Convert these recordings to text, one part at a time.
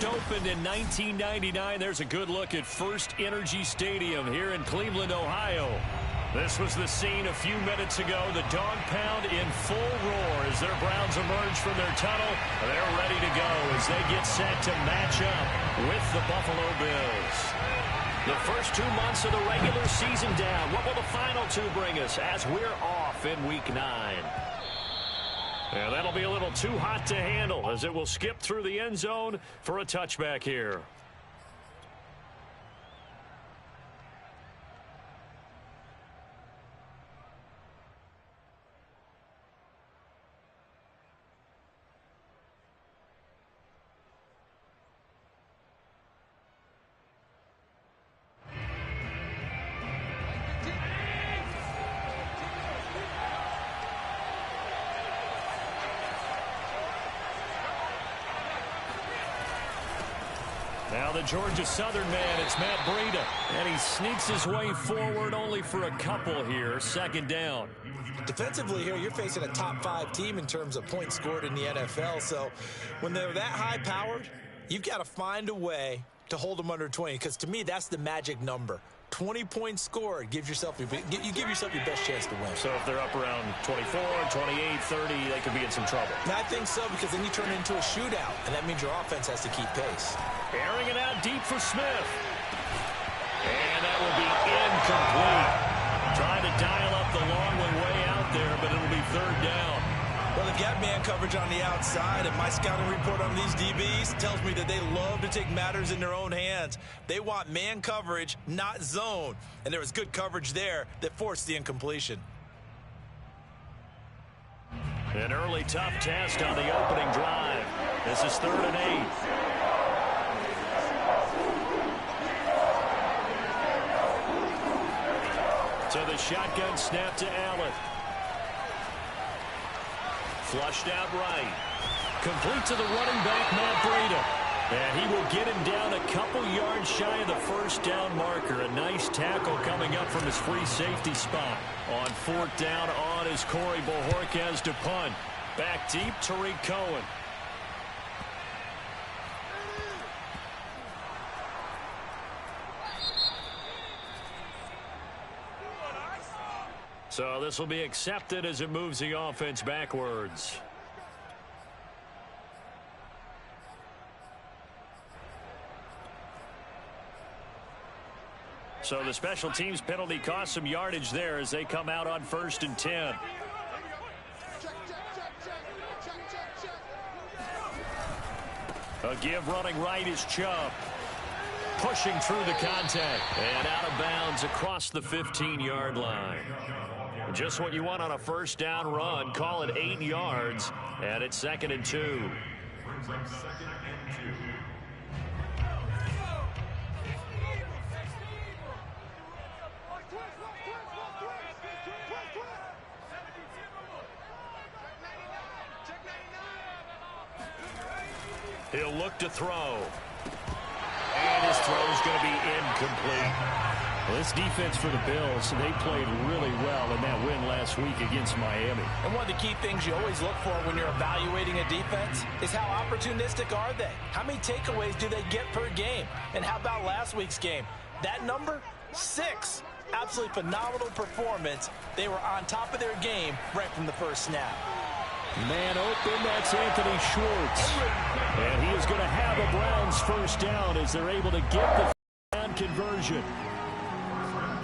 First opened in 1999. There's a good look at First Energy Stadium here in Cleveland, Ohio. This was the scene a few minutes ago. The dog pound in full roar as their Browns emerge from their tunnel. They're ready to go as they get set to match up with the Buffalo Bills. The first 2 months of the regular season down. What will the final two bring us as we're off in Week 9? And that'll be a little too hot to handle as it will skip through the end zone for a touchback here. Now the Georgia Southern man, it's Matt Breida. And he sneaks his way forward only for a couple here. Second down. Defensively here, you're facing a top 5 team in terms of points scored in the NFL. So when they're that high-powered, you've got to find a way to hold them under 20. Because to me, that's the magic number. 20 points scored, you give yourself your best chance to win. So if they're up around 24, 28, 30, they could be in some trouble. And I think so, because then you turn it into a shootout, and that means your offense has to keep pace. Airing it out deep for Smith. And that will be incomplete. Trying to dial up the long one way out there, but it'll be third down. Well, they've got man coverage on the outside, and my scouting report on these DBs tells me that they love to take matters in their own hands. They want man coverage, not zone. And there was good coverage there that forced the incompletion. An early tough test on the opening drive. This is 3rd and 8. So the shotgun snap to Allen. Flushed out right. Complete to the running back, Matt Breida. And he will get him down a couple yards shy of the first down marker. A nice tackle coming up from his free safety spot. On 4th down on is Corey Bojorquez to punt. Back deep, Tariq Cohen. So this will be accepted as it moves the offense backwards. So the special teams penalty cost some yardage there as they come out on 1st and 10. A give running right is Chubb. Pushing through the contact and out of bounds across the 15-yard line. Just what you want on a first down run. Call it 8 yards, and it's 2nd and 2. He'll look to throw. And his throw is going to be incomplete. Well, this defense for the Bills, they played really well in that win last week against Miami. And one of the key things you always look for when you're evaluating a defense is how opportunistic are they? How many takeaways do they get per game? And how about last week's game? That number, 6. Absolutely phenomenal performance. They were on top of their game right from the first snap. Man open, that's Anthony Schwartz. And he is going to have a Browns first down as they're able to get the down conversion.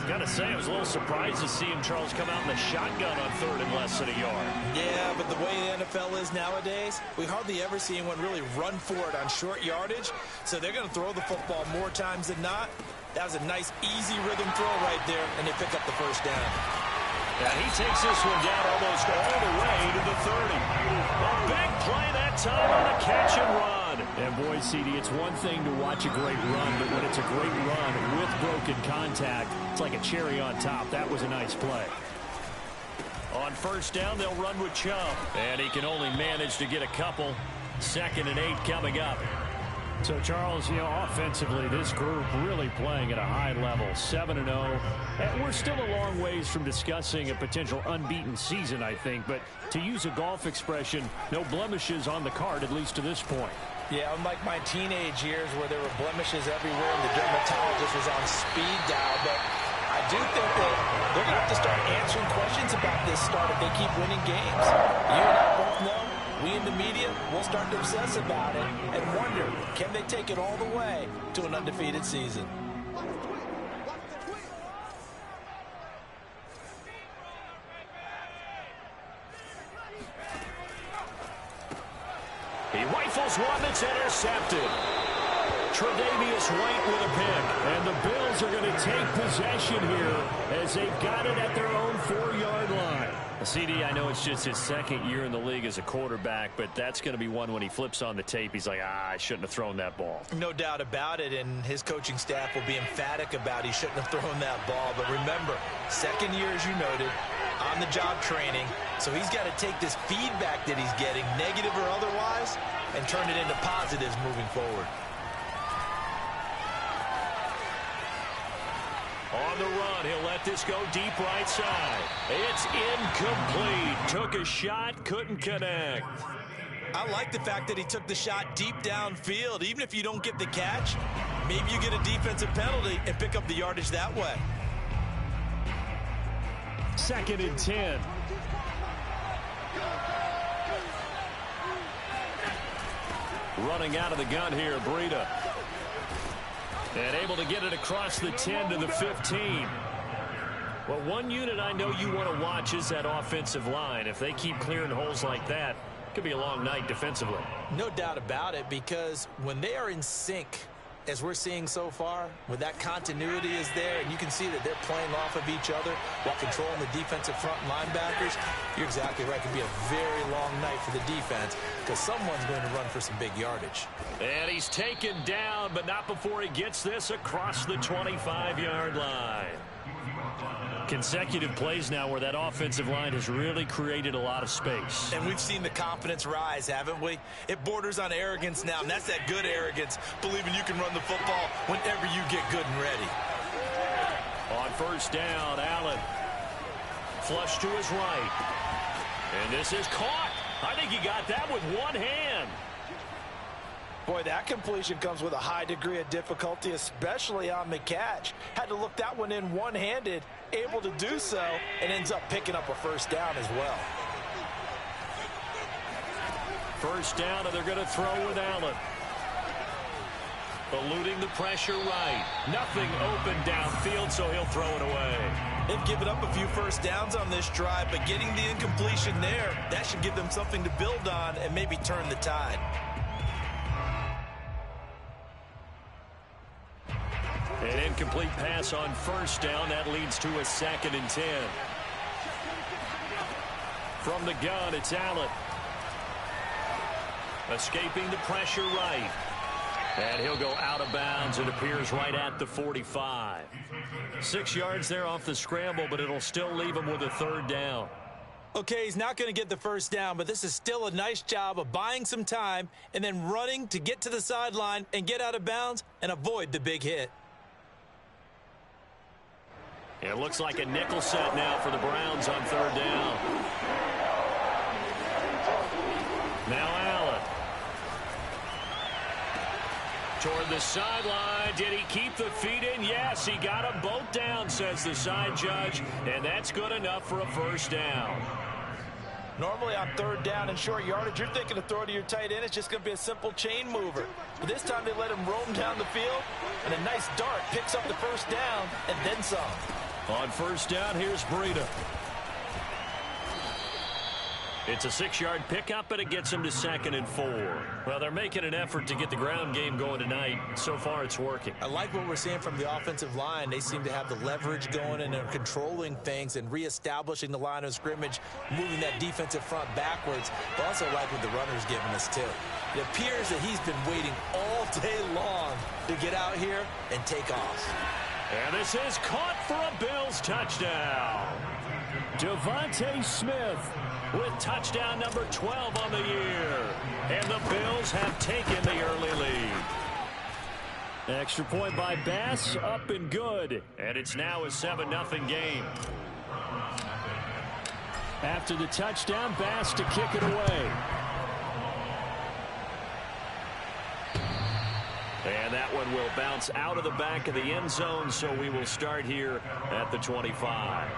Got to say, I was a little surprised to see him, Charles, come out in the shotgun on 3rd and less than a yard. Yeah, but the way the NFL is nowadays, we hardly ever see anyone really run for it on short yardage. So they're going to throw the football more times than not. That was a nice, easy rhythm throw right there, and they pick up the first down. Yeah, he takes this one down almost all the way to the 30. A big play that time on a catch and run. And boy, CD, it's one thing to watch a great run, but when it's a great run with broken contact, it's like a cherry on top. That was a nice play. On first down, they'll run with Chubb. And he can only manage to get a couple. 2nd and 8 coming up. So, Charles, offensively, this group really playing at a high level, 7-0. And we're still a long ways from discussing a potential unbeaten season, I think. But to use a golf expression, no blemishes on the card, at least to this point. Yeah, unlike my teenage years where there were blemishes everywhere and the dermatologist was on speed dial, but I do think that they're going to have to start answering questions about this start if they keep winning games. You and I both know, we in the media will start to obsess about it and wonder, can they take it all the way to an undefeated season? He rifles one that's intercepted. Tre'Davious White with a pick. And the Bills are going to take possession here as they've got it at their own 4-yard line. CD, I know it's just his second year in the league as a quarterback, but that's going to be one when he flips on the tape. He's like, I shouldn't have thrown that ball. No doubt about it, and his coaching staff will be emphatic about he shouldn't have thrown that ball. But remember, second year, as you noted, on-the-job training. So he's got to take this feedback that he's getting, negative or otherwise, and turn it into positives moving forward. On the run, he'll let this go deep right side. It's incomplete. Took a shot, couldn't connect. I like the fact that he took the shot deep downfield. Even if you don't get the catch, maybe you get a defensive penalty and pick up the yardage that way. 2nd and 10. Running out of the gun here, Breida. And able to get it across the 10 to the 15. Well, one unit I know you want to watch is that offensive line. If they keep clearing holes like that, it could be a long night defensively. No doubt about it, because when they are in sync, as we're seeing so far, when that continuity is there, and you can see that they're playing off of each other while controlling the defensive front linebackers, you're exactly right. It could be a very long night for the defense because someone's going to run for some big yardage. And he's taken down, but not before he gets this across the 25-yard line. Consecutive plays now where that offensive line has really created a lot of space. And we've seen the confidence rise, haven't we? It borders on arrogance now, and that's that good arrogance, believing you can run the football whenever you get good and ready. On first down, Allen. Flush to his right. And this is caught. I think he got that with one hand. Boy, that completion comes with a high degree of difficulty, especially on the catch. Had to look that one in one-handed, able to do so, and ends up picking up a first down as well. First down, and they're going to throw with Allen. Eluding the pressure right. Nothing open downfield, so he'll throw it away. They've given up a few first downs on this drive, but getting the incompletion there, that should give them something to build on and maybe turn the tide. An incomplete pass on first down. That leads to a 2nd and 10. From the gun, it's Allen. Escaping the pressure right. And he'll go out of bounds. It appears right at the 45. 6 yards there off the scramble, but it'll still leave him with a 3rd down. Okay, he's not going to get the first down, but this is still a nice job of buying some time and then running to get to the sideline and get out of bounds and avoid the big hit. It looks like a nickel set now for the Browns on 3rd down. Now Allen. Toward the sideline. Did he keep the feet in? Yes, he got them both down, says the side judge. And that's good enough for a first down. Normally on 3rd down and short yardage, you're thinking to throw to your tight end. It's just going to be a simple chain mover. But this time they let him roam down the field, and a nice dart picks up the first down and then some. On first down, here's Breida. It's a 6-yard pickup, but it gets him to 2nd and 4. Well, they're making an effort to get the ground game going tonight. So far, it's working. I like what we're seeing from the offensive line. They seem to have the leverage going and they're controlling things and reestablishing the line of scrimmage, moving that defensive front backwards. But also like what the runner's giving us, too. It appears that he's been waiting all day long to get out here and take off. And this is caught for a Bills touchdown. Devontae Smith with touchdown number 12 on the year. And the Bills have taken the early lead. Extra point by Bass, up and good. And it's now a 7-0 game. After the touchdown, Bass to kick it away. And that one will bounce out of the back of the end zone, so we will start here at the 25.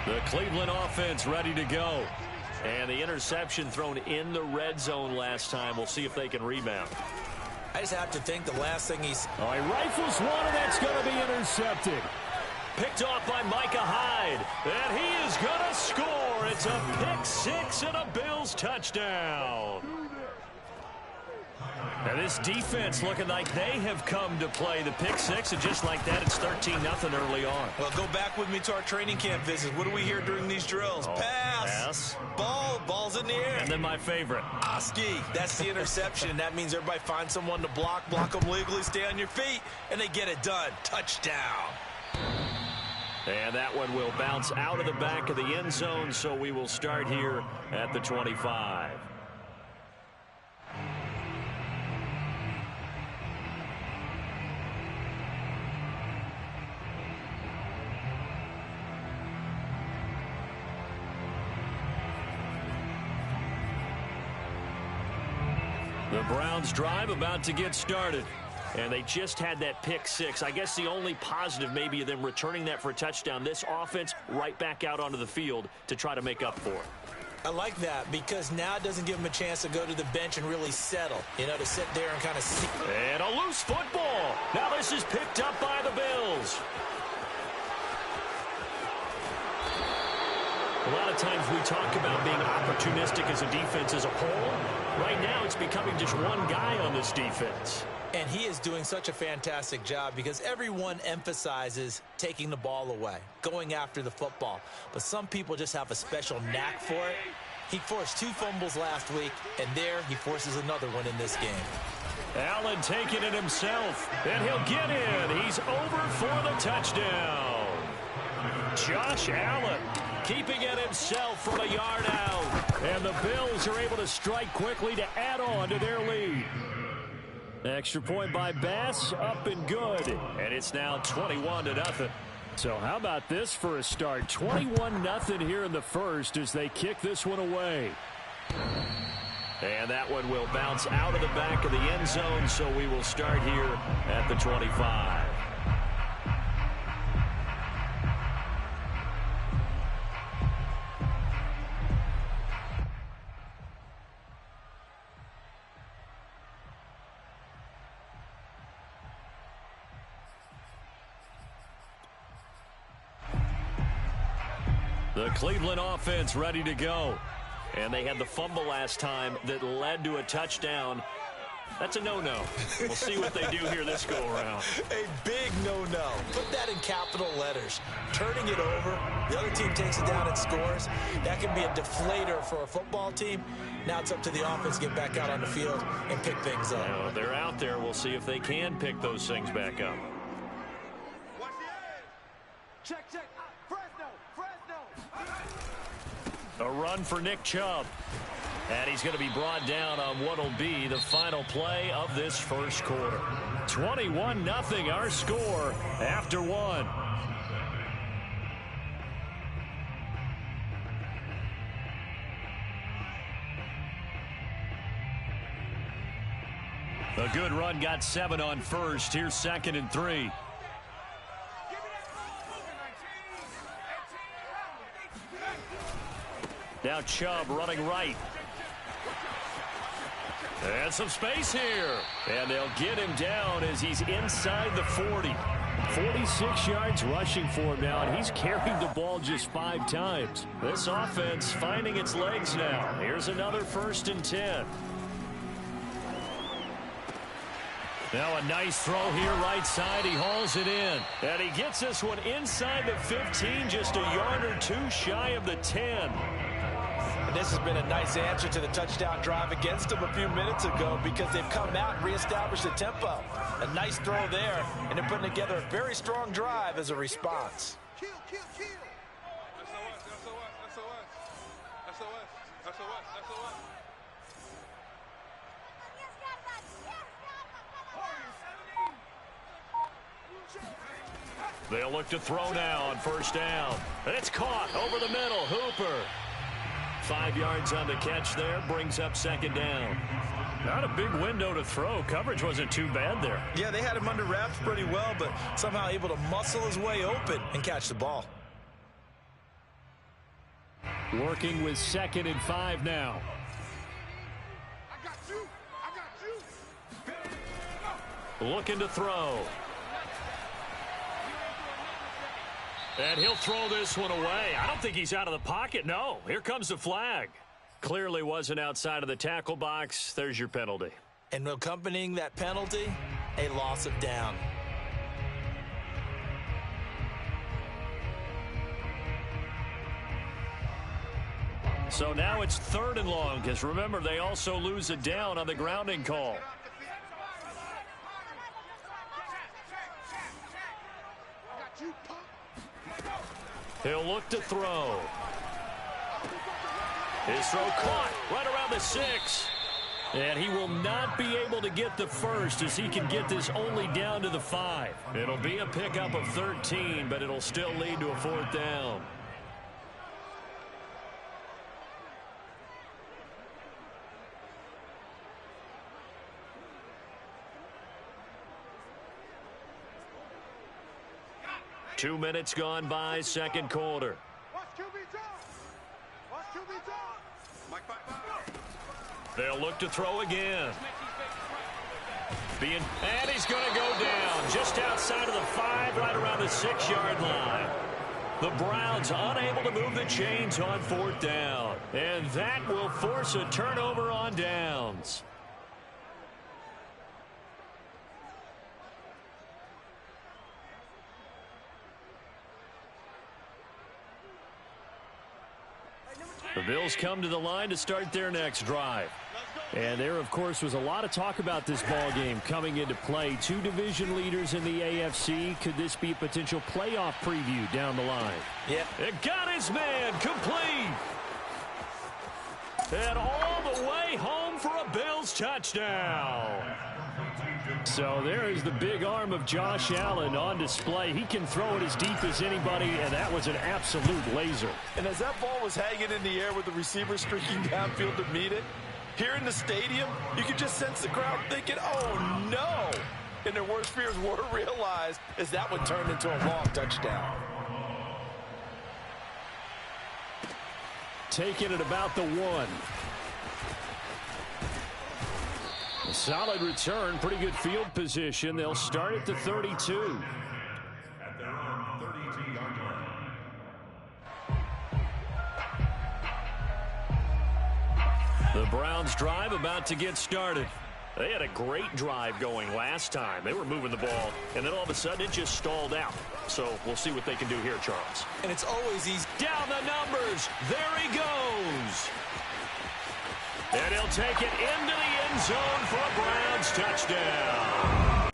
The Cleveland offense ready to go. And the interception thrown in the red zone last time. We'll see if they can rebound. I just have to think the last thing he's... All right, rifles one, and that's going to be intercepted. Picked off by Micah Hyde. And he is going to score. It's a pick six and a Bills touchdown. And this defense looking like they have come to play the pick six, and just like that, it's 13-0 early on. Well, go back with me to our training camp visit. What do we hear during these drills? Pass. Ball's in the air. And then my favorite. Ski. That's the interception. That means everybody finds someone to block them legally, stay on your feet, and they get it done. Touchdown. And that one will bounce out of the back of the end zone, so we will start here at the 25. The Browns drive about to get started. And they just had that pick six. I guess the only positive maybe of them returning that for a touchdown. This offense right back out onto the field to try to make up for it. I like that because now it doesn't give them a chance to go to the bench and really settle. You know, to sit there and kind of see. And a loose football. Now this is picked up by the Bills. A lot of times we talk about being opportunistic as a defense as a whole. Right now it's becoming just one guy on this defense. And he is doing such a fantastic job because everyone emphasizes taking the ball away, going after the football. But some people just have a special knack for it. He forced 2 fumbles last week, and there he forces another one in this game. Allen taking it himself, and he'll get in. He's over for the touchdown. Josh Allen keeping it himself from a yard out. And the Bills are able to strike quickly to add on to their lead. Extra point by Bass, up and good. And it's now 21-0. So how about this for a start? 21-0 here in the first as they kick this one away. And that one will bounce out of the back of the end zone, so we will start here at the 25. The Cleveland offense ready to go. And they had the fumble last time that led to a touchdown. That's a no-no. We'll see what they do here this go-around. A big no-no. Put that in capital letters. Turning it over, the other team takes it down and scores. That can be a deflator for a football team. Now it's up to the offense to get back out on the field and pick things up. Now, they're out there. We'll see if they can pick those things back up. Check. A run for Nick Chubb. And he's going to be brought down on what will be the final play of this first quarter. 21-0 our score after one. A good run, got 7 on first. Here's 2nd and 3. Now Chubb running right. And some space here. And they'll get him down as he's inside the 40. 46 yards rushing for him now, and he's carried the ball just 5 times. This offense finding its legs now. Here's another 1st and 10. Now a nice throw here right side. He hauls it in. And he gets this one inside the 15, just a yard or 2 shy of the 10. And this has been a nice answer to the touchdown drive against them a few minutes ago because they've come out and reestablished the tempo. A nice throw there, and they're putting together a very strong drive as a response. Kill. They'll look to throw now on 1st down. And it's caught over the middle. Hooper. 5 yards on the catch there. Brings up second down. Not a big window to throw. Coverage wasn't too bad there. Yeah, they had him under wraps pretty well, but somehow able to muscle his way open and catch the ball. Working with 2nd and 5 now. Looking to throw. And he'll throw this one away. I don't think he's out of the pocket. No, here comes the flag. Clearly wasn't outside of the tackle box. There's your penalty. And accompanying that penalty, a loss of down. So now it's 3rd and long, because remember, they also lose a down on the grounding call. He'll look to throw. His throw caught right around the 6. And he will not be able to get the first as he can get this only down to the 5. It'll be a pickup of 13, but it'll still lead to a 4th down. Two minutes gone by, second quarter. They'll look to throw again. And he's going to go down just outside of the 5, right around the 6-yard line. The Browns unable to move the chains on 4th down. And that will force a turnover on downs. The Bills come to the line to start their next drive. And there, of course, was a lot of talk about this ball game coming into play. Two division leaders in the AFC. Could this be a potential playoff preview down the line? Yeah. It got his man complete. And all the way home for a Bills touchdown. So there is the big arm of Josh Allen on display. He can throw it as deep as anybody, and that was an absolute laser. And as that ball was hanging in the air with the receiver streaking downfield to meet it, here in the stadium, you could just sense the crowd thinking, oh, no. And their worst fears were realized as that one turned into a long touchdown. Taking it about the 1. A solid return, pretty good field position. They'll start at the 32. At their own 32-yard line. The Browns drive about to get started. They had a great drive going last time. They were moving the ball, and then all of a sudden it just stalled out. So we'll see what they can do here, Charles. And it's always easy. Down the numbers. There he goes. And he'll take it into the end zone for a Browns touchdown.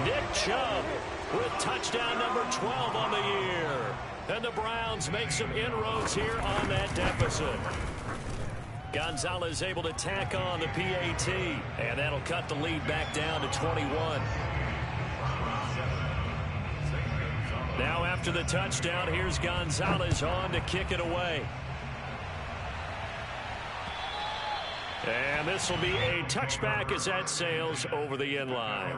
Nick Chubb with touchdown number 12 on the year. And the Browns make some inroads here on that deficit. Gonzalez able to tack on the PAT. And that'll cut the lead back down to 21. Now after the touchdown, here's Gonzalez on to kick it away. And this will be a touchback as that sails over the end line.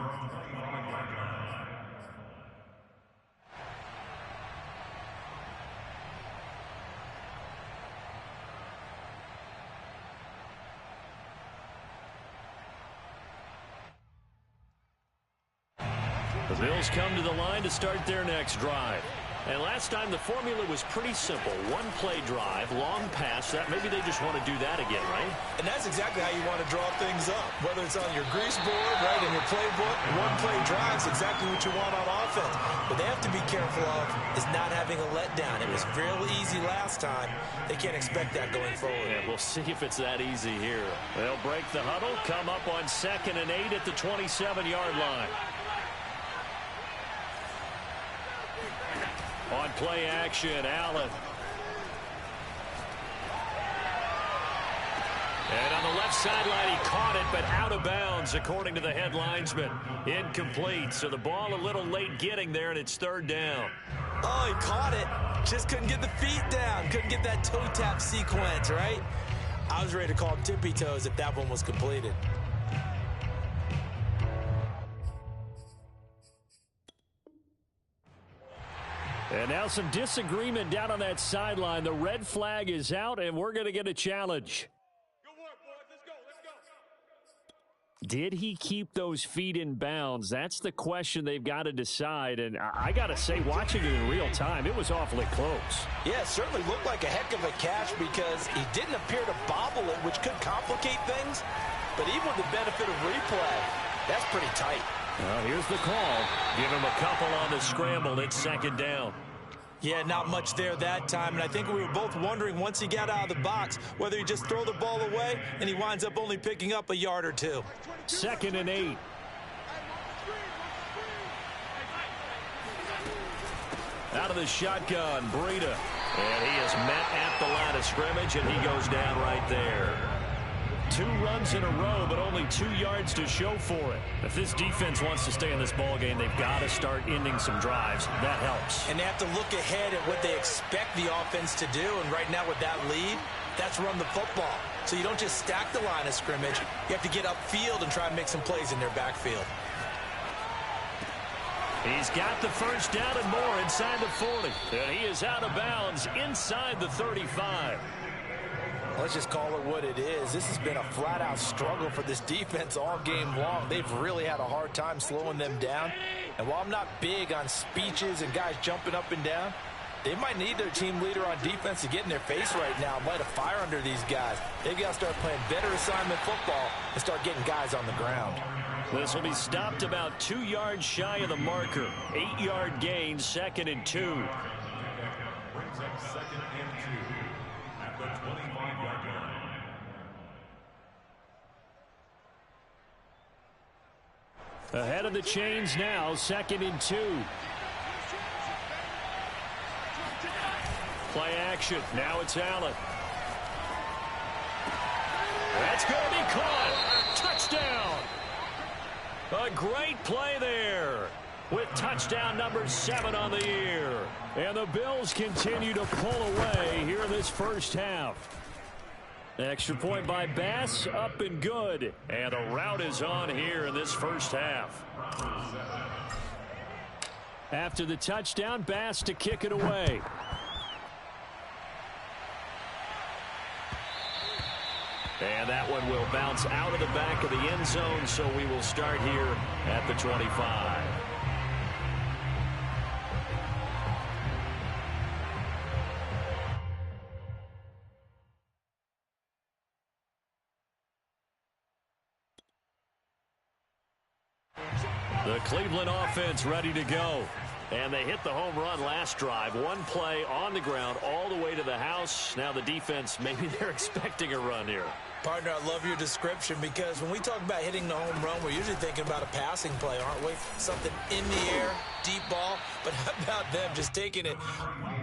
The Bills come to the line to start their next drive. And last time the formula was pretty simple. One play drive, long pass. That maybe they just want to do that again, right? And that's exactly how you want to draw things up. Whether it's on your grease board, right, in your playbook, one play drive is exactly what you want on offense. What they have to be careful of is not having a letdown. It was real easy last time. They can't expect that going forward. Yeah, we'll see if it's that easy here. They'll break the huddle, come up on 2nd and 8 at the 27-yard line. On play action, Allen. And on the left sideline, he caught it, but out of bounds, according to the head linesman. Incomplete, so the ball a little late getting there, and it's 3rd down. Oh, he caught it. Just couldn't get the feet down. Couldn't get that toe tap sequence, right? I was ready to call him tippy toes if that one was completed. And now some disagreement down on that sideline. The red flag is out, and we're going to get a challenge. Good work, boys. Let's go. Let's go. Did he keep those feet in bounds? That's the question they've got to decide. And I got to say, watching it in real time, it was awfully close. Yeah, it certainly looked like a heck of a catch because he didn't appear to bobble it, which could complicate things. But even with the benefit of replay, that's pretty tight. Well, here's the call. Give him a couple on the scramble. It's second down. Yeah, not much there that time, and I think we were both wondering once he got out of the box whether he just throw the ball away and he winds up only picking up a yard or two. 2nd and 8. Out of the shotgun, Breida. And he is met at the line of scrimmage, and he goes down right there. 2 runs in a row, but only 2 yards to show for it. If this defense wants to stay in this ballgame, they've got to start ending some drives. That helps. And they have to look ahead at what they expect the offense to do. And right now with that lead, that's run the football. So you don't just stack the line of scrimmage. You have to get upfield and try and make some plays in their backfield. He's got the first down and more inside the 40. And he is out of bounds inside the 35. Let's just call it what it is. This has been a flat-out struggle for this defense all game long. They've really had a hard time slowing them down. And while I'm not big on speeches and guys jumping up and down, they might need their team leader on defense to get in their face right now and light a fire under these guys. They've got to start playing better assignment football and start getting guys on the ground. This will be stopped about 2 yards shy of the marker. 8-yard gain, 2nd and 2. Brings up 2nd and 2 at the 25-yard line. Ahead of the chains now, 2nd and 2. Play action. Now it's Allen. That's going to be caught. Touchdown. A great play there with touchdown number 7 on the year. And the Bills continue to pull away here in this first half. Extra point by Bass, up and good. And the route is on here in this first half. After the touchdown, Bass to kick it away. And that one will bounce out of the back of the end zone, so we will start here at the 25. The Cleveland offense ready to go. And they hit the home run last drive. One play on the ground all the way to the house. Now the defense, maybe they're expecting a run here. Partner, I love your description because when we talk about hitting the home run, we're usually thinking about a passing play, aren't we? Something in the air, deep ball. But how about them just taking it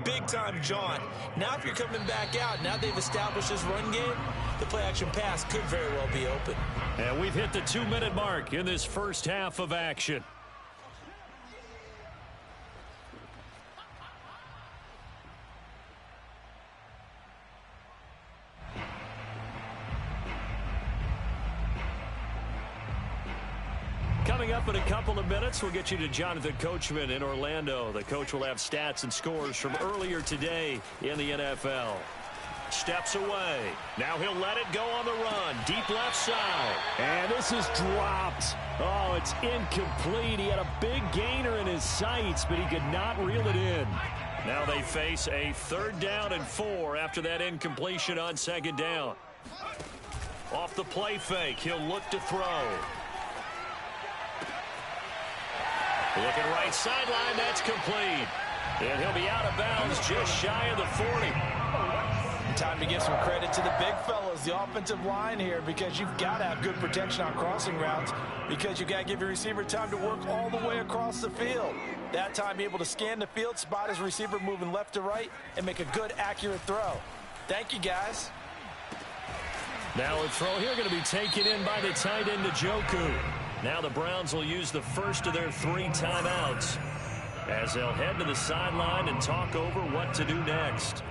big-time jaunt? Now if you're coming back out, now they've established this run game, the play-action pass could very well be open. And we've hit the 2-minute mark in this first half of action. Coming up in a couple of minutes, we'll get you to Jonathan Coachman in Orlando. The coach will have stats and scores from earlier today in the NFL. Steps away. Now he'll let it go on the run. Deep left side. And this is dropped. Oh, it's incomplete. He had a big gainer in his sights, but he could not reel it in. Now they face a 3rd down and 4 after that incompletion on 2nd down. Off the play fake, he'll look to throw. Looking right sideline, that's complete. And he'll be out of bounds just shy of the 40. Time to give some credit to the big fellas, the offensive line here, because you've got to have good protection on crossing routes because you've got to give your receiver time to work all the way across the field. That time, be able to scan the field, spot his receiver moving left to right, and make a good, accurate throw. Thank you, guys. Now a throw here going to be taken in by the tight end, Njoku. Now the Browns will use the first of their 3 timeouts. as they'll head to the sideline and talk over what to do next.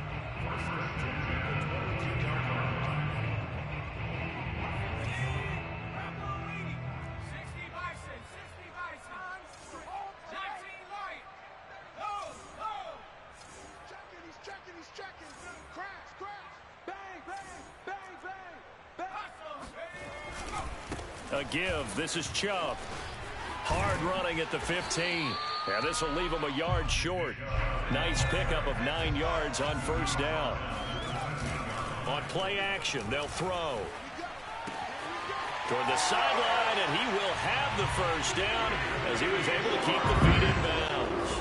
A give. This is Chubb. Hard running at the 15. Yeah, this will leave him a yard short. Nice pickup of 9 yards on first down. On play action, they'll throw. Toward the sideline, and he will have the first down as he was able to keep the feet in bounds.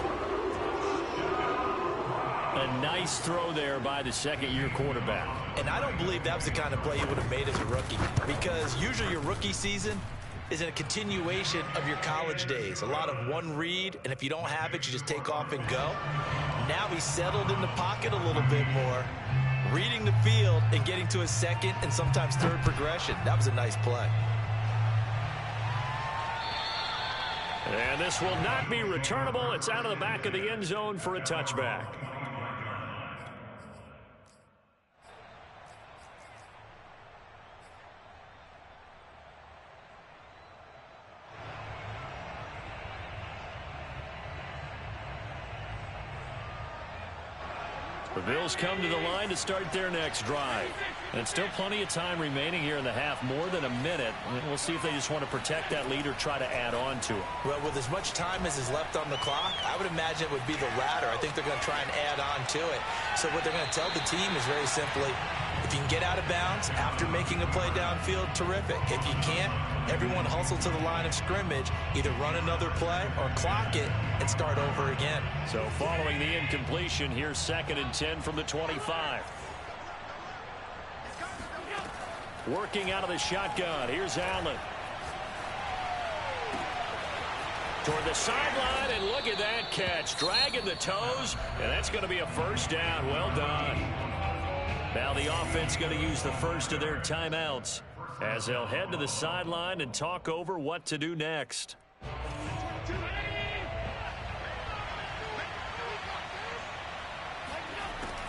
A nice throw there by the second-year quarterback. And I don't believe that was the kind of play he would have made as a rookie, because usually your rookie season is in a continuation of your college days. A lot of one read, and if you don't have it, you just take off and go. Now he's settled in the pocket a little bit more, reading the field and getting to his second and sometimes third progression. That was a nice play. And this will not be returnable. It's out of the back of the end zone for a touchback. The Bills come to the line to start their next drive. And still plenty of time remaining here in the half, more than a minute. And we'll see if they just want to protect that lead or try to add on to it. Well, with as much time as is left on the clock, I would imagine it would be the latter. I think they're going to try and add on to it. So what they're going to tell the team is very simply, if you can get out of bounds after making a play downfield, terrific. If you can't, everyone hustle to the line of scrimmage, either run another play or clock it and start over again. So following the incompletion, here's 2nd and 10 from the 25. Working out of the shotgun. Here's Allen. Toward the sideline, and look at that catch. Dragging the toes, and that's going to be a first down. Well done. Now the offense going to use the first of their timeouts as they'll head to the sideline and talk over what to do next.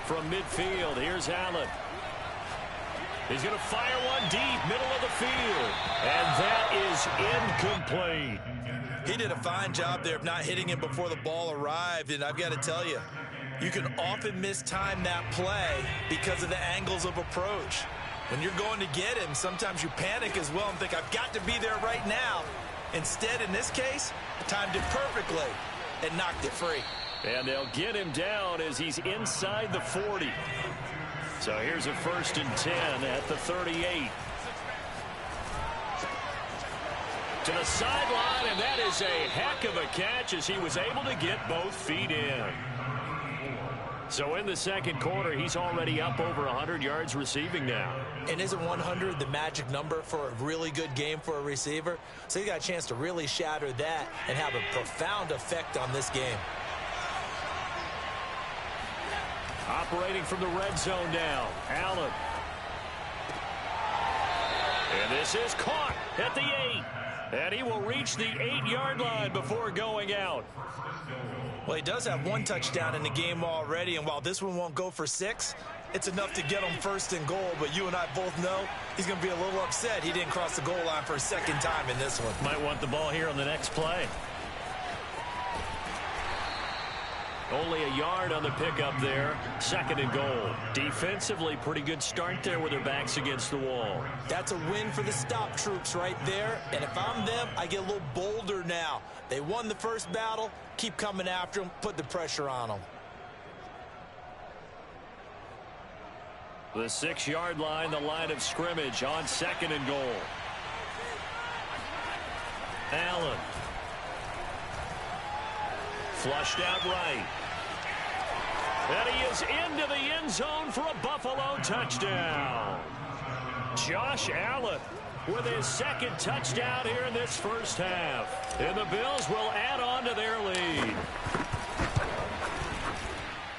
From midfield, here's Allen. He's going to fire one deep, middle of the field. And that is incomplete. He did a fine job there of not hitting him before the ball arrived. And I've got to tell you, you can often mistime that play because of the angles of approach. When you're going to get him, sometimes you panic as well and think, I've got to be there right now. Instead, in this case, timed it perfectly and knocked it free. And they'll get him down as he's inside the 40. So here's a 1st and 10 at the 38. To the sideline, and that is a heck of a catch as he was able to get both feet in. So in the second quarter, he's already up over 100 yards receiving now. And isn't 100 the magic number for a really good game for a receiver? So he got a chance to really shatter that and have a profound effect on this game. Operating from the red zone now, Allen. And this is caught at the 8. And he will reach the 8-yard line before going out. Well, he does have one touchdown in the game already, and while this one won't go for 6, it's enough to get him 1st and goal. But you and I both know he's going to be a little upset he didn't cross the goal line for a second time in this one. Might want the ball here on the next play. Only a yard on the pickup there. 2nd and goal. Defensively, pretty good start there with their backs against the wall. That's a win for the stop troops right there. And if I'm them, I get a little bolder now. They won the first battle. Keep coming after them. Put the pressure on them. The 6-yard line, the line of scrimmage on 2nd and goal. Allen. Flushed out right. And he is into the end zone for a Buffalo touchdown. Josh Allen with his 2nd touchdown here in this first half. And the Bills will add on to their lead.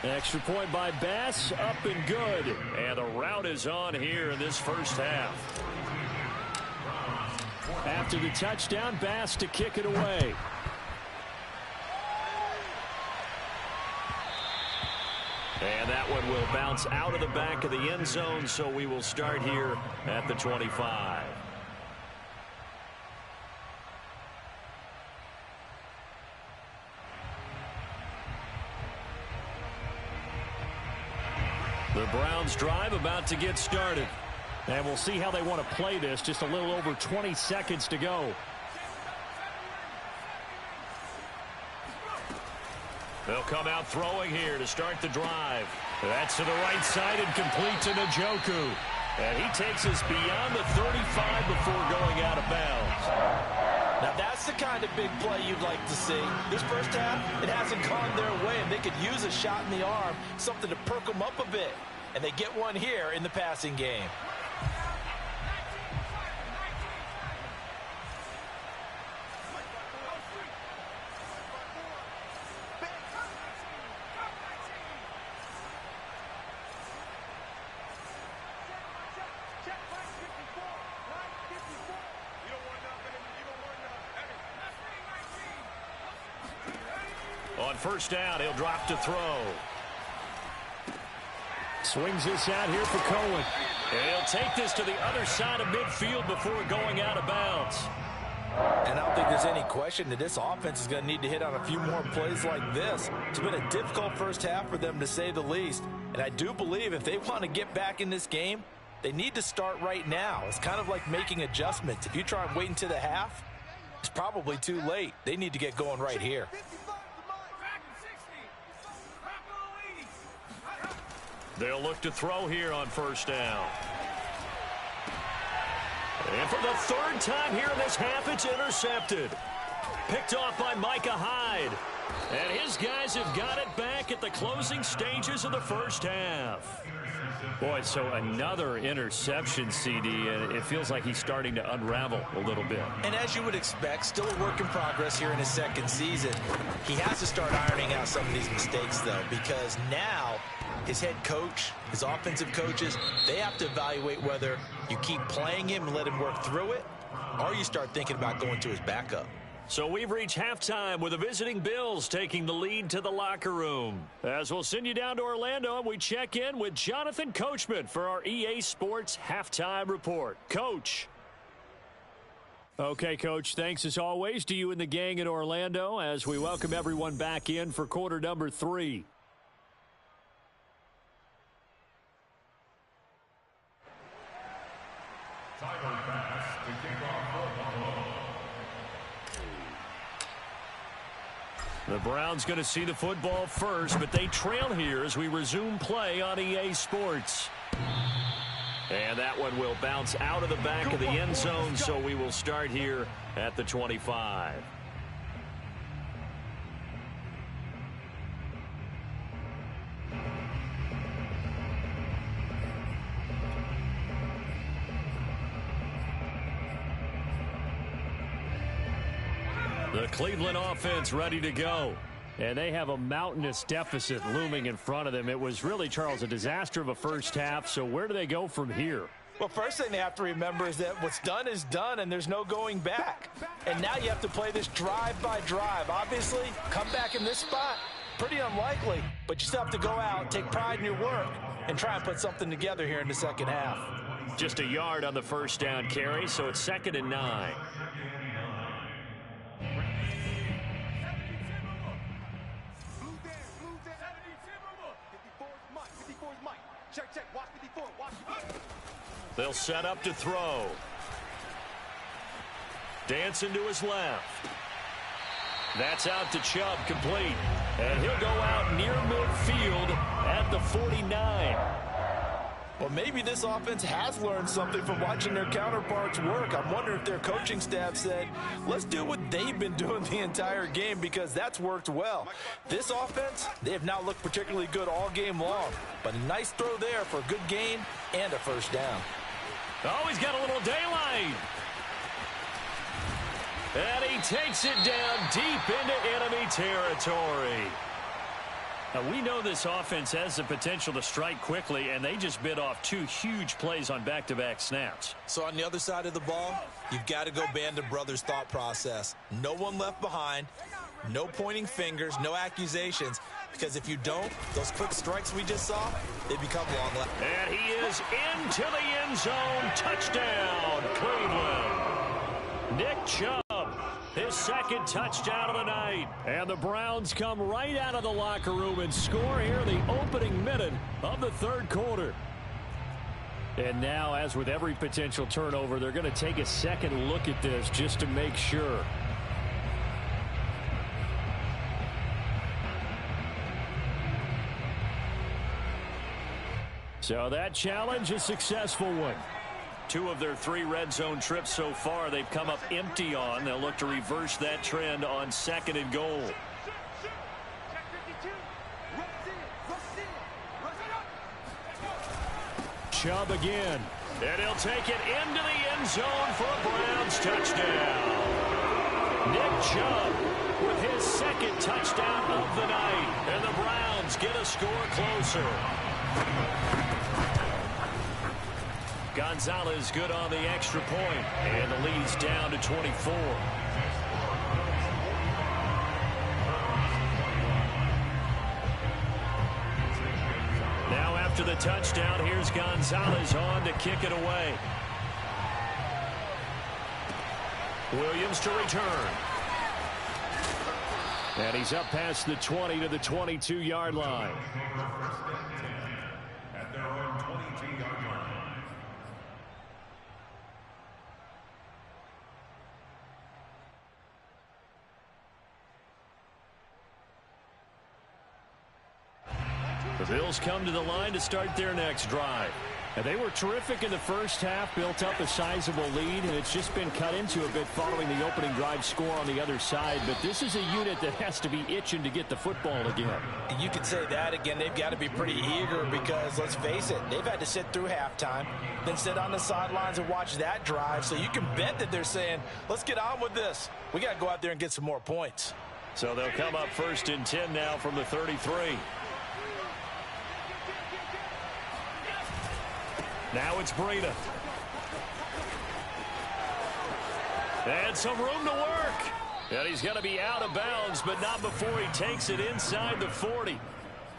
Extra point by Bass, up and good. And the route is on here in this first half. After the touchdown, Bass to kick it away. And that one will bounce out of the back of the end zone, so we will start here at the 25. The Browns drive about to get started. And we'll see how they want to play this. Just a little over 20 seconds to go. They'll come out throwing here to start the drive. That's to the right side and complete to Njoku. And he takes us beyond the 35 before going out of bounds. Now that's the kind of big play you'd like to see. This first half, it hasn't gone their way, and they could use a shot in the arm, something to perk them up a bit. And they get one here in the passing game. On first down, he'll drop to throw. Swings this out here for Cohen. And he'll take this to the other side of midfield before going out of bounds. And I don't think there's any question that this offense is going to need to hit on a few more plays like this. It's been a difficult first half for them, to say the least. And I do believe if they want to get back in this game, they need to start right now. It's kind of like making adjustments. If you try and wait until the half, it's probably too late. They need to get going right here. They'll look to throw here on first down. And for the third time here in this half, it's intercepted. Picked off by Micah Hyde. And his guys have got it back at the closing stages of the first half. Boy, so another interception, CD, and it feels like he's starting to unravel a little bit. And as you would expect, still a work in progress here in his second season. He has to start ironing out some of these mistakes, though, because now his head coach, his offensive coaches, they have to evaluate whether you keep playing him and let him work through it, or you start thinking about going to his backup. So we've reached halftime with the visiting Bills taking the lead to the locker room. As we'll send you down to Orlando, and we check in with Jonathan Coachman for our EA Sports Halftime Report. Coach. Okay, Coach, thanks as always to you and the gang in Orlando as we welcome everyone back in for quarter number 3. The Browns going to see the football first, but they trail here as we resume play on EA Sports. And that one will bounce out of the back of the end zone, so we will start here at the 25. The Cleveland offense ready to go. And they have a mountainous deficit looming in front of them. It was really, Charles, a disaster of a first half. So where do they go from here? Well, first thing they have to remember is that what's done is done, and there's no going back. And now you have to play this drive by drive. Obviously, come back in this spot, pretty unlikely. But you still have to go out, take pride in your work, and try and put something together here in the second half. Just a yard on the first down carry, so it's 2nd and 9. They'll set up to throw. Dancing to his left. That's out to Chubb, complete. And he'll go out near midfield at the 49. Well, maybe this offense has learned something from watching their counterparts work. I'm wondering if their coaching staff said, let's do what they've been doing the entire game, because that's worked well. This offense, they have not looked particularly good all game long. But a nice throw there for a good gain and a first down. Oh, he's got a little daylight. And he takes it down deep into enemy territory. Now, we know this offense has the potential to strike quickly, and they just bit off 2 huge plays on back-to-back snaps. So on the other side of the ball, you've got to go band of brothers thought process. No one left behind, no pointing fingers, no accusations. Because if you don't, those quick strikes we just saw, they become long-lasting. And he is into the end zone. Touchdown, Cleveland. Nick Chubb, his second touchdown of the night. And the Browns come right out of the locker room and score here in the opening minute of the third quarter. And now, as with every potential turnover, they're going to take a second look at this just to make sure. So that challenge, a successful one. 2 of their 3 red zone trips so far, they've come up empty on. They'll look to reverse that trend on 2nd and goal. Chubb again. And he'll take it into the end zone for a Browns touchdown. Nick Chubb with his second touchdown of the night. And the Browns get a score closer. Gonzalez good on the extra point, and the lead's down to 24. Now after the touchdown, here's Gonzalez on to kick it away. Williams to return. And he's up past the 20 to the 22-yard line. At their own 22-yard line. The Bills come to the line to start their next drive. And they were terrific in the first half, built up a sizable lead, and it's just been cut into a bit following the opening drive score on the other side. But this is a unit that has to be itching to get the football again. You could say that again. They've got to be pretty eager because, let's face it, they've had to sit through halftime, then sit on the sidelines and watch that drive. So you can bet that they're saying, let's get on with this. We got to go out there and get some more points. So they'll come up 1st and 10 now from the 33. Now it's Breida. And some room to work. And he's going to be out of bounds, but not before he takes it inside the 40.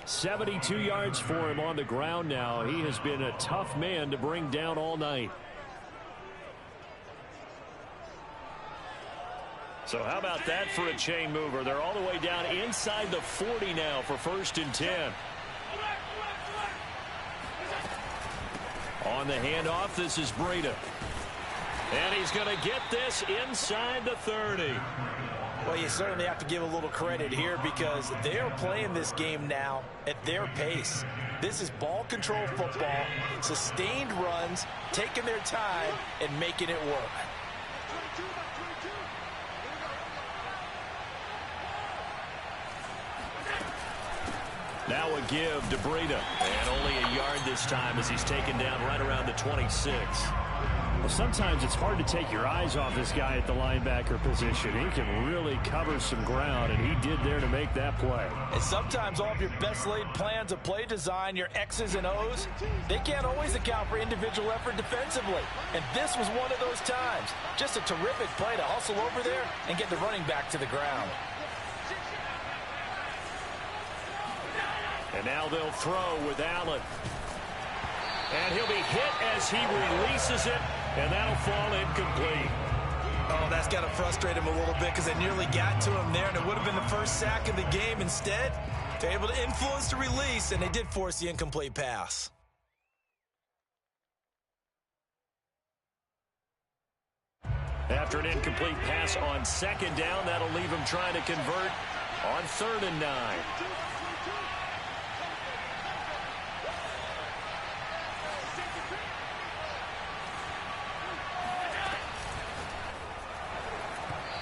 72 yards for him on the ground now. He has been a tough man to bring down all night. So how about that for a chain mover? They're all the way down inside the 40 now for 1st and 10. On the handoff, this is Breida. And he's going to get this inside the 30. Well, you certainly have to give a little credit here because they are playing this game now at their pace. This is ball control football, sustained runs, taking their time, and making it work. Now a give to Breida. And only a yard this time as he's taken down right around the 26. Well, sometimes it's hard to take your eyes off this guy at the linebacker position. He can really cover some ground, and he did there to make that play. And sometimes all of your best laid plans of play design, your X's and O's, they can't always account for individual effort defensively. And this was one of those times. Just a terrific play to hustle over there and get the running back to the ground. And now they'll throw with Allen. And he'll be hit as he releases it, and that'll fall incomplete. Oh, that's got to frustrate him a little bit because they nearly got to him there, and it would have been the first sack of the game. Instead, they're able to influence the release, and they did force the incomplete pass. After an incomplete pass on 2nd down, that'll leave him trying to convert on 3rd and 9.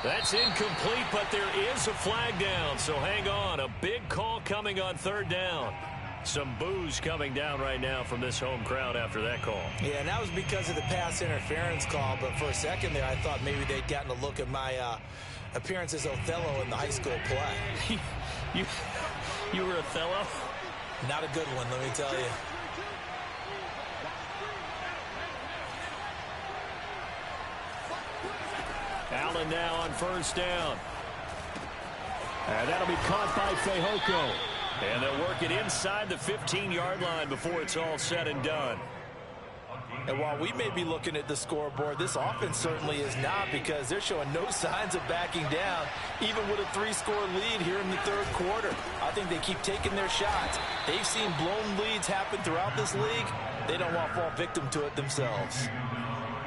That's incomplete, but there is a flag down, so hang on. A big call coming on 3rd down. Some boos coming down right now from this home crowd after that call. Yeah, and that was because of the pass interference call, but for a second there I thought maybe they'd gotten a look at my appearance as Othello in the high school play. You were Othello? Not a good one, let me tell you. Allen now on 1st down. And that'll be caught by Fehoko. And they'll work it inside the 15-yard line before it's all said and done. And while we may be looking at the scoreboard, this offense certainly is not, because they're showing no signs of backing down, even with a 3-score lead here in the third quarter. I think they keep taking their shots. They've seen blown leads happen throughout this league. They don't want to fall victim to it themselves.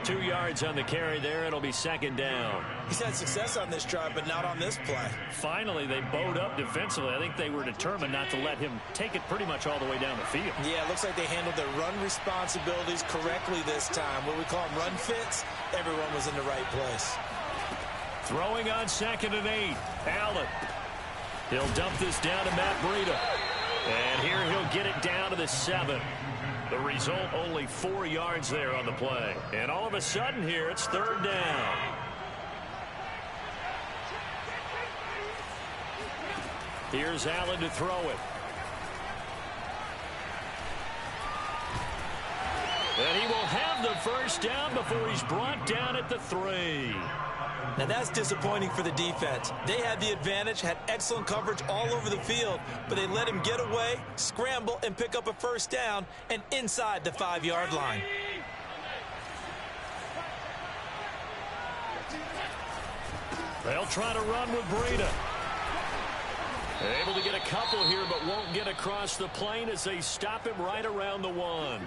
2 yards on the carry there. It'll be second down. He's had success on this drive, but not on this play. Finally, they bowed up defensively. I think they were determined not to let him take it pretty much all the way down the field. Yeah, it looks like they handled their run responsibilities correctly this time. What we call them run fits, everyone was in the right place. Throwing on 2nd and 8. Allen. He'll dump this down to Matt Breida. And here he'll get it down to the 7. The result, only 4 yards there on the play. And all of a sudden here, it's third down. Here's Allen to throw it. And he will have the first down before he's brought down at the 3. Now that's disappointing for the defense. They had the advantage, had excellent coverage all over the field, but they let him get away, scramble, and pick up a first down, and inside the 5-yard line. They'll try to run with Breida. Able to get a couple here, but won't get across the plane as they stop him right around the 1.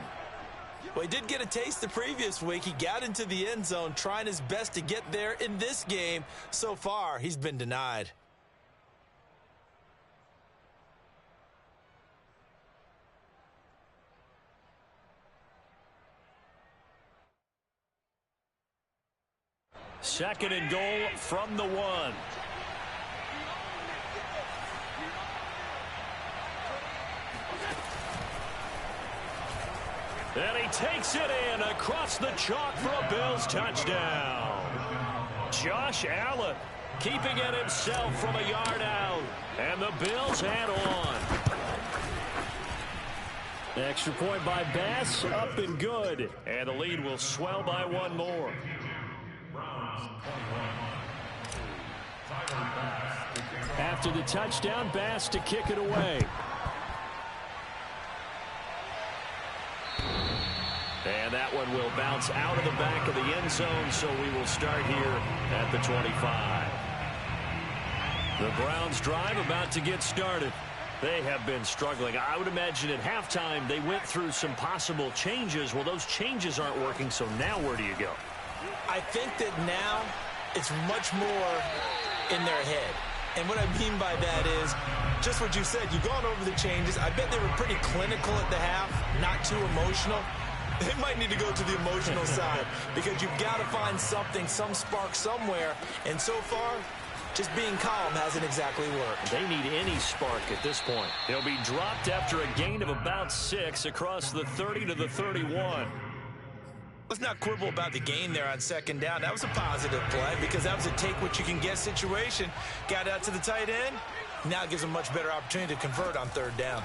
Well, he did get a taste the previous week. He got into the end zone trying his best to get there in this game. So far, he's been denied. Second and goal from the 1. And he takes it in across the chalk for a Bills touchdown. Josh Allen keeping it himself from a yard out. And the Bills add on. Extra point by Bass, up and good. And the lead will swell by 1 more. After the touchdown, Bass to kick it away. And that one will bounce out of the back of the end zone, so we will start here at the 25. The Browns drive about to get started. They have been struggling. I would imagine at halftime they went through some possible changes. Well, those changes aren't working, so now where do you go? I think that now it's much more in their head. And what I mean by that is just what you said. You've gone over the changes. I bet they were pretty clinical at the half, not too emotional. They might need to go to the emotional side, because you've got to find something, some spark somewhere. And so far, just being calm hasn't exactly worked. They need any spark at this point. He'll be dropped after a gain of about 6 across the 30 to the 31. Let's not quibble about the gain there on second down. That was a positive play, because that was a take-what-you-can-get situation. Got out to the tight end. Now it gives them a much better opportunity to convert on third down.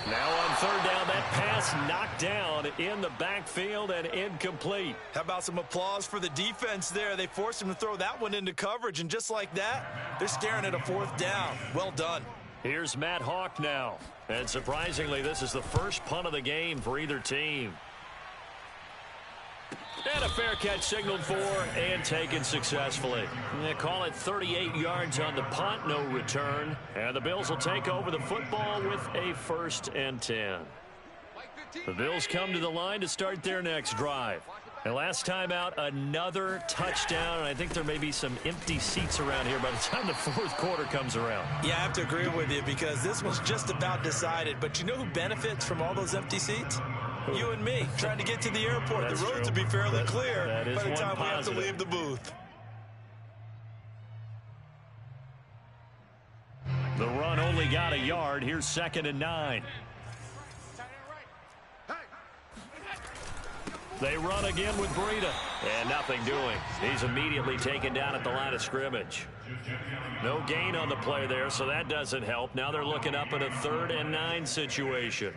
Now on third down, that pass knocked down in the backfield and incomplete. How about some applause for the defense there? They forced him to throw that one into coverage, and just like that, they're staring at a fourth down. Well done. Here's Matt Hawk now. And surprisingly, this is the first punt of the game for either team. And a fair catch signaled for and taken successfully. They call it 38 yards on the punt, no return. And the Bills will take over the football with a 1st and 10. The Bills come to the line to start their next drive. And last time out, another touchdown. And I think there may be some empty seats around here by the time the 4th quarter comes around. Yeah, I have to agree with you, because this one's just about decided. But you know who benefits from all those empty seats? You and me, trying to get to the airport. That's the roads true. will be fairly clear by the time we have to positive. leave the booth. The run only got a yard. Here's 2nd and 9. They run again with Breida. And nothing doing. He's immediately taken down at the line of scrimmage. No gain on the play there, so that doesn't help. Now they're looking up at a 3rd and 9 situation.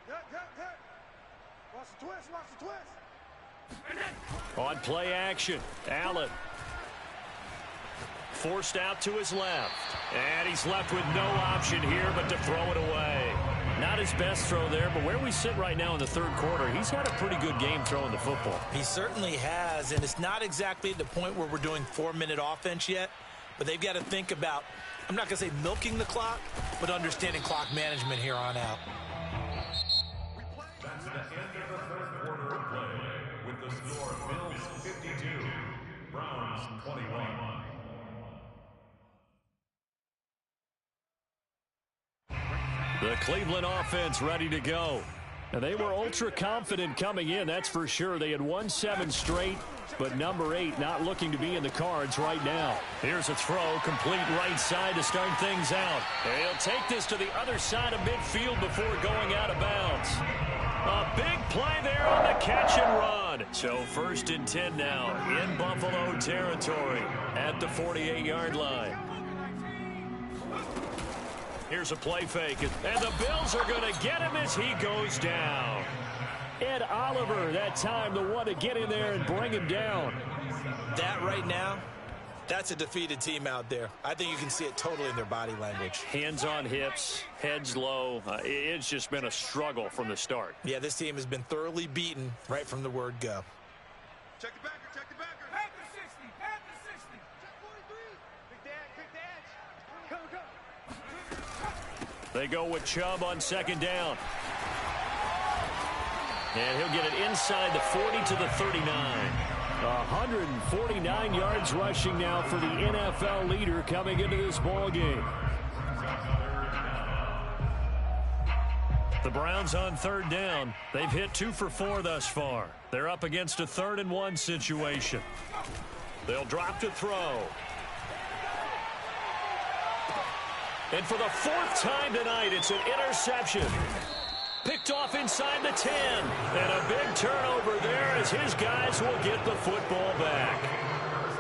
Watch the twist, watch the twist. On play action, Allen. Forced out to his left. And he's left with no option here but to throw it away. Not his best throw there, but where we sit right now in the third quarter, he's had a pretty good game throwing the football. He certainly has, and it's not exactly at the point where we're doing 4-minute offense yet, but they've got to think about, I'm not going to say milking the clock, but understanding clock management here on out. That's the end of the third quarter of play, with the score Bills 52, Browns 21. The Cleveland offense ready to go. And they were ultra confident coming in, that's for sure. They had won 7 straight, but number 8 not looking to be in the cards right now. Here's a throw, complete right side to start things out. And he'll take this to the other side of midfield before going out of bounds. A big play there on the catch and run. So 1st and 10 now in Buffalo territory at the 48-yard line. Here's a play fake, and the Bills are going to get him as he goes down. Ed Oliver, that time, the one to get in there and bring him down. That right now, that's a defeated team out there. I think you can see it totally in their body language. Hands on hips, heads low. It's just been a struggle from the start. Yeah, this team has been thoroughly beaten right from the word go. Check the backer, check the backer. Back to 60, back to 60. Check 43. Quick the edge. Come, come. They go with Chubb on 2nd down. And he'll get it inside the 40 to the 39. 149 yards rushing now for the NFL leader coming into this ball game. The Browns on 3rd down. They've hit 2 for 4 thus far. They're up against a 3rd and 1 situation. They'll drop to throw. And for the 4th time tonight, it's an interception. Picked off inside the 10. And a big turnover there as his guys will get the football back.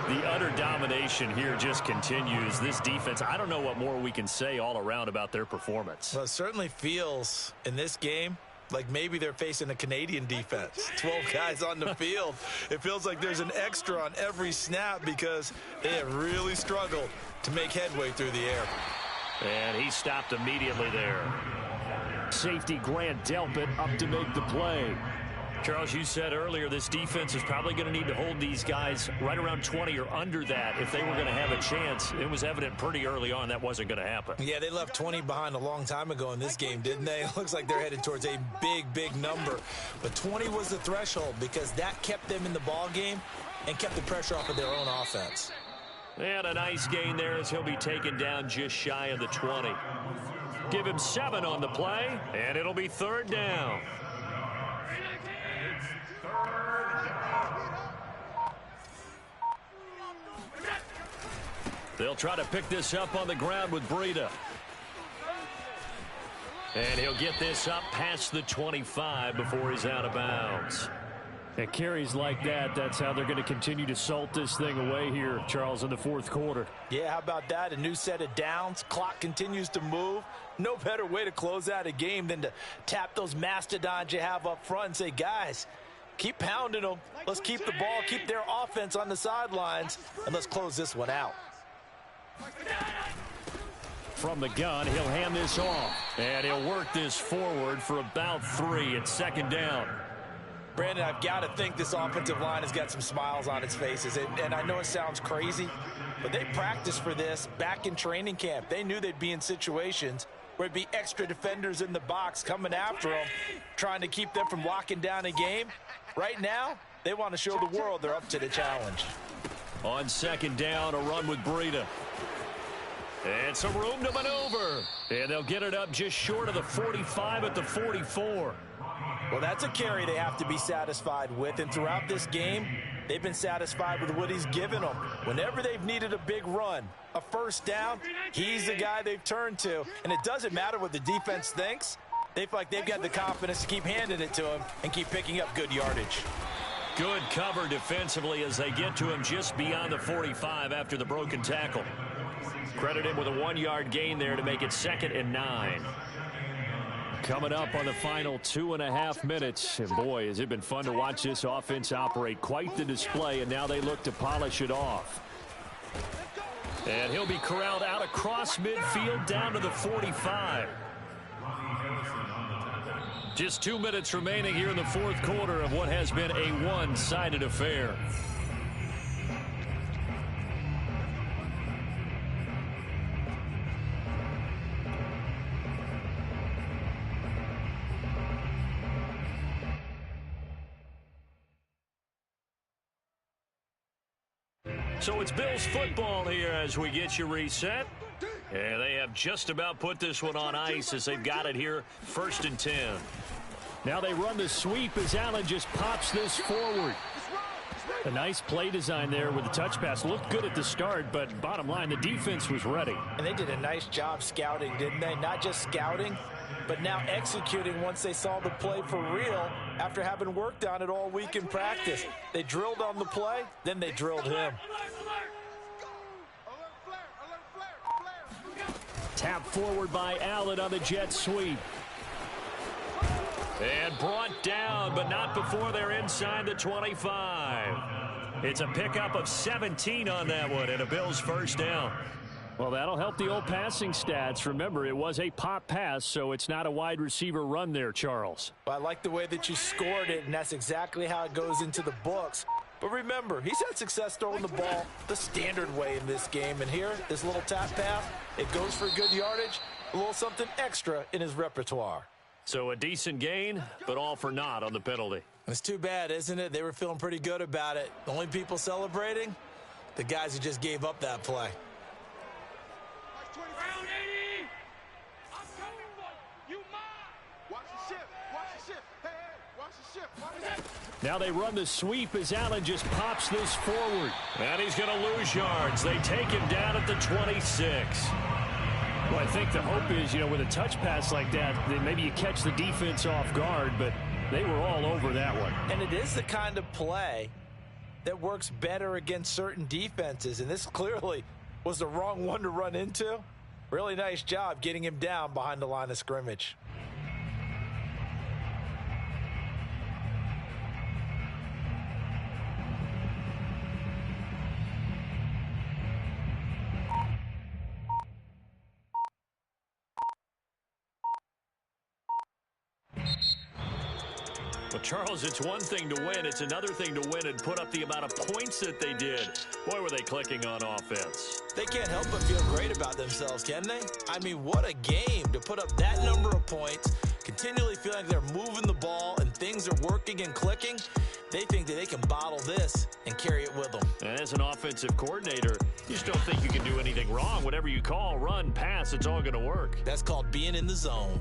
The utter domination here just continues. This defense, I don't know what more we can say all around about their performance. Well, it certainly feels in this game like maybe they're facing a Canadian defense. 12 guys on the field. It feels like there's an extra on every snap because they have really struggled to make headway through the air. And he stopped immediately there. Safety Grant Delpit up to make the play. Charles, you said earlier this defense is probably going to need to hold these guys right around 20 or under that if they were going to have a chance. It was evident pretty early on that wasn't going to happen. Yeah, they left 20 behind a long time ago in this game, didn't they? It looks like they're headed towards a big, big number. But 20 was the threshold because that kept them in the ball game and kept the pressure off of their own offense. And a nice gain there as he'll be taken down just shy of the 20. Give him 7 on the play, and it'll be 3rd down. They'll try to pick this up on the ground with Breida. And he'll get this up past the 25 before he's out of bounds. At carries like that, that's how they're going to continue to salt this thing away here, Charles, in the 4th quarter. Yeah, how about that? A new set of downs. Clock continues to move. No better way to close out a game than to tap those mastodons you have up front and say, guys, keep pounding them. Let's keep the ball, keep their offense on the sidelines, and let's close this one out. From the gun, he'll hand this off. And he'll work this forward for about 3 at 2nd down. Brandon, I've got to think this offensive line has got some smiles on its faces. And I know it sounds crazy, but they practiced for this back in training camp. They knew they'd be in situations where there'd be extra defenders in the box coming after them, trying to keep them from locking down a game. Right now, they want to show the world they're up to the challenge. On 2nd down, a run with Breida. And some room to maneuver. And they'll get it up just short of the 45 at the 44. Well, that's a carry they have to be satisfied with. And throughout this game, they've been satisfied with what he's given them. Whenever they've needed a big run, a 1st down, he's the guy they've turned to. And it doesn't matter what the defense thinks. They feel like they've got the confidence to keep handing it to him and keep picking up good yardage. Good cover defensively as they get to him just beyond the 45 after the broken tackle. Credit him with a 1-yard gain there to make it 2nd and 9. Coming up on the final 2.5 minutes. And boy, has it been fun to watch this offense operate. Quite the display, and now they look to polish it off. And he'll be corralled out across midfield down to the 45. Just 2 minutes remaining here in the fourth quarter of what has been a one-sided affair. So it's Bills football here as we get you reset. And they have just about put this one on ice as they've got it here, 1st and 10. Now they run the sweep as Allen just pops this forward. A nice play design there with the touch pass. Looked good at the start, but bottom line, the defense was ready. And they did a nice job scouting, didn't they? Not just scouting, but now executing once they saw the play for real after having worked on it all week in practice. They drilled on the play, then they drilled him. Tap forward by Allen on the jet sweep. And brought down, but not before they're inside the 25. It's a pickup of 17 on that one and a Bills first down. Well, that'll help the old passing stats. Remember, it was a pop pass, so it's not a wide receiver run there, Charles. Well, I like the way that you scored it, and that's exactly how it goes into the books. But remember, he's had success throwing the ball the standard way in this game. And here, this little tap pass, it goes for good yardage, a little something extra in his repertoire. So a decent gain, but all for naught on the penalty. It's too bad, isn't it? They were feeling pretty good about it. The only people celebrating, the guys who just gave up that play. Now they run the sweep as Allen just pops this forward. And he's going to lose yards. They take him down at the 26. Well, I think the hope is, with a touch pass like that, then maybe you catch the defense off guard, but they were all over that one. And it is the kind of play that works better against certain defenses, and this clearly was the wrong one to run into. Really nice job getting him down behind the line of scrimmage. Well, Charles, it's one thing to win. It's another thing to win and put up the amount of points that they did. Boy, were they clicking on offense. They can't help but feel great about themselves, can they? I mean, what a game to put up that number of points, continually feeling like they're moving the ball and things are working and clicking. They think that they can bottle this and carry it with them. And as an offensive coordinator, you just don't think you can do anything wrong. Whatever you call, run, pass, it's all going to work. That's called being in the zone.